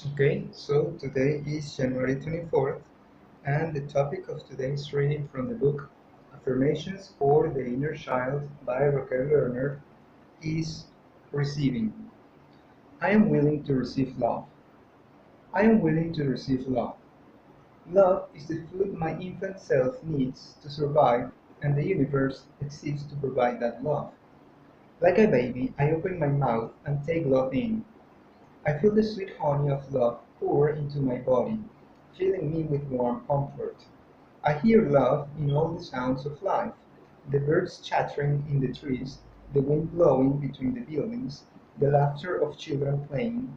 Okay, so today is January 24th, and the topic of today's reading from the book Affirmations for the Inner Child by Raquel Lerner is receiving. I am willing to receive love. I am willing to receive love. Love is the food my infant self needs to survive, and the universe exists to provide that love. Like a baby, I open my mouth and take love in. I feel the sweet honey of love pour into my body, filling me with warm comfort. I hear love in all the sounds of life, the birds chattering in the trees, the wind blowing between the buildings, the laughter of children playing.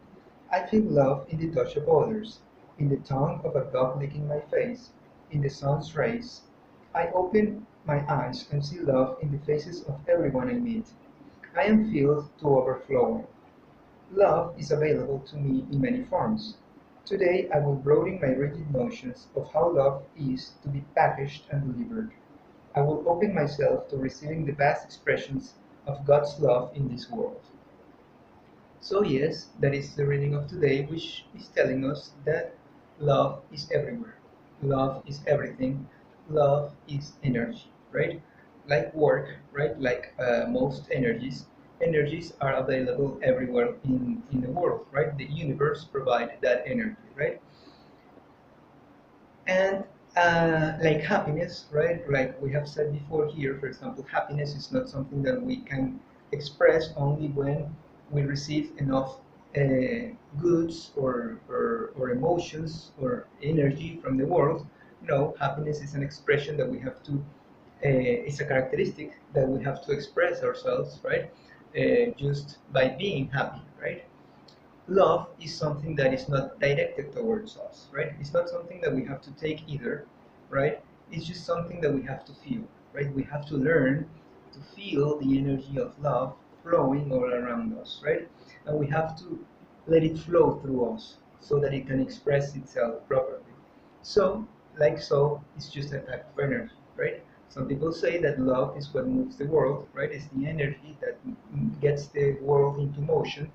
I feel love in the touch of others, in the tongue of a dog licking my face, in the sun's rays. I open my eyes and see love in the faces of everyone I meet. I am filled to overflowing. Love is available to me in many forms. Today I will broaden my rigid notions of how love is to be packaged and delivered. I will open myself to receiving the vast expressions of God's love in this world. So yes, that is the reading of today, which is telling us that love is everywhere. Love is everything. Love is energy, right? Like work, right? Like most energies are available everywhere in the world, right? The universe provides that energy, right? And like happiness, right? Like we have said before here, for example, happiness is not something that we can express only when we receive enough goods or emotions or energy from the world. No, happiness is an expression that we have to, it's a characteristic that we have to express ourselves, right? Just by being happy, right? Love is something that is not directed towards us, right? It's not something that we have to take either, right? It's just something that we have to feel, right? We have to learn to feel the energy of love flowing all around us, right? And we have to let it flow through us so that it can express itself properly. So, like so, it's just a type of energy, right? Some people say that love is what moves the world, right? It's the energy that gets the world into motion.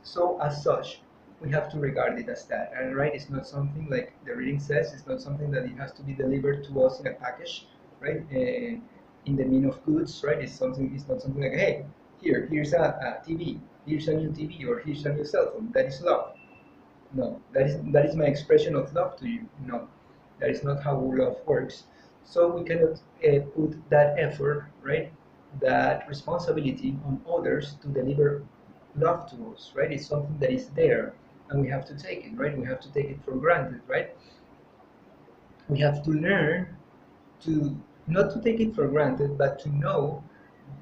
So as such, we have to regard it as that. And right, it's not something like the reading says. It's not something that it has to be delivered to us in a package, right? In the mean of goods, right? It's something. It's not something like, hey, here's a TV, here's a new TV, or here's a new cell phone. That is love. No, that is my expression of love to you. No, that is not how love works. So we cannot put that effort, right, that responsibility on others to deliver love to us, right? It's something that is there, and we have to take it, right? We have to take it for granted, right? We have to learn to not to take it for granted, but to know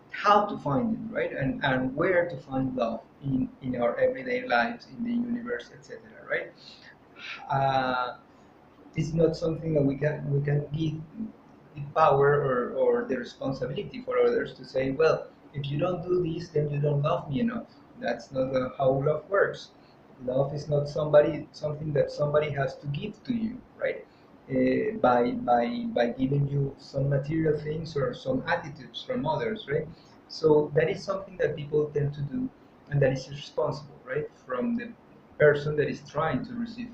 how to find it, right? And where to find love in our everyday lives, in the universe, etc., right? uh, it's not something that we can give the power or the responsibility for others to say, well, if you don't do this, then you don't love me enough. That's not how love works. Love is not something that somebody has to give to you, right? By giving you some material things or some attitudes from others, right? So that is something that people tend to do, and that is responsible, right, from the person that is trying to receive,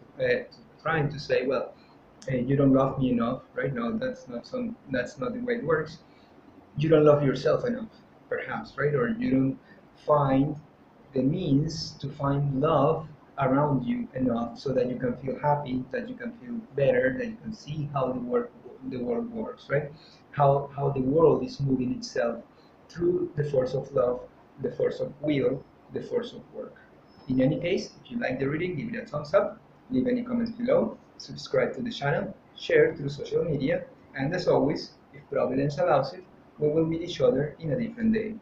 trying to say, well, you don't love me enough, right? No, that's not the way it works. You don't love yourself enough, perhaps, right? Or you don't find the means to find love around you enough so that you can feel happy, that you can feel better, that you can see how the world works, right? How the world is moving itself through the force of love, the force of will, the force of work. In any case, if you like the reading, give it a thumbs up, leave any comments below, subscribe to the channel, share through social media, and as always, if Providence allows it, we will meet each other in a different day.